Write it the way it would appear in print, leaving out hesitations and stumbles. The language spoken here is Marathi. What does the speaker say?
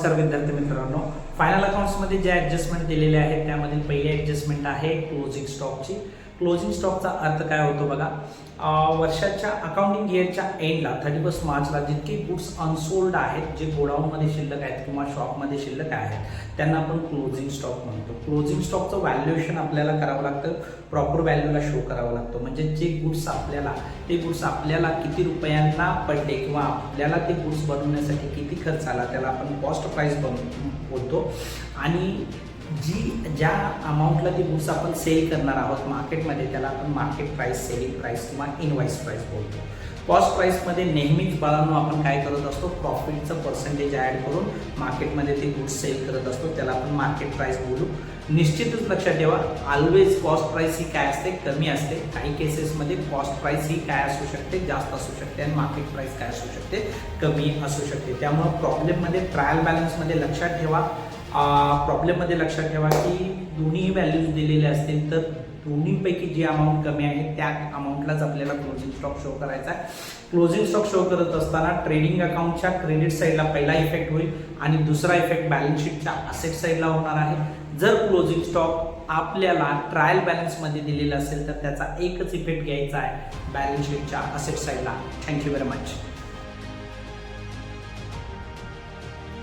नमस्कार विद्यार्थी मित्रांनो, फायनल अकाउंट्समध्ये जे ॲडजस्टमेंट दिलेले आहेत त्यामधील पहिली ॲडजस्टमेंट आहे क्लोजिंग स्टॉकची. क्लोजिंग स्टॉकचा अर्थ काय होतो बघा, वर्षाच्या अकाउंटिंग इयरच्या एंडला 31 मार्चला जितके गुड्स अनसोल्ड आहेत, जे गोडाऊनमध्ये शिल्लक आहेत किंवा शॉपमध्ये शिल्लक आहेत, त्यांना आपण क्लोजिंग स्टॉक म्हणतो. क्लोजिंग स्टॉकचं व्हॅल्युएशन आपल्याला करावं लागतं, प्रॉपर व्हॅल्यूला शो करावं लागतं. म्हणजे जे गुड्स आपल्याला किती रुपयांना पडले किंवा आपल्याला ते गुड्स बनवण्यासाठी किती खर्च आला त्याला आपण कॉस्ट प्राईस बोलतो. आणि ज्या अमाऊंटला ती गुड्स आपण सेल करणार आहोत मार्केटमध्ये त्याला आपण मार्केट प्राईस, सेलिंग प्राईस किंवा इनवाइस प्राईस बोलतो. कॉस्ट प्राईसमध्ये नेहमीच बाळांनो आपण काय करत असतो, प्रॉफिटचं पर्सेंटेज ॲड करून मार्केटमध्ये ते गुड्स सेल करत असतो, त्याला आपण मार्केट प्राईस बोलू. निश्चितच लक्षात ठेवा, ऑलवेज कॉस्ट प्राईस ही काय असते, कमी असते. काही केसेसमध्ये कॉस्ट प्राईस ही काय असू शकते, जास्त असू शकते, आणि मार्केट प्राईस काय असू शकते, कमी असू शकते. त्यामुळं प्रॉब्लेममध्ये ट्रायल बॅलन्समध्ये लक्षात ठेवा, की दोन्ही व्हॅल्यूज दिलेले असतील तर दोन्हीपैकी जी अमाऊंट कमी आहे त्या अमाऊंटलाच आपल्याला क्लोजिंग स्टॉक शो करायचा आहे. क्लोजिंग स्टॉक शो करत असताना ट्रेडिंग अकाउंटच्या क्रेडिट साईडला पहिला इफेक्ट होईल आणि दुसरा इफेक्ट बॅलन्स शीटच्या असेट साईडला होणार आहे. जर क्लोजिंग स्टॉक आपल्याला ट्रायल बॅलन्समध्ये दिलेला असेल तर त्याचा एकच इफेक्ट घ्यायचा आहे, बॅलन्स शीटच्या असेट साईडला. Thank you very much.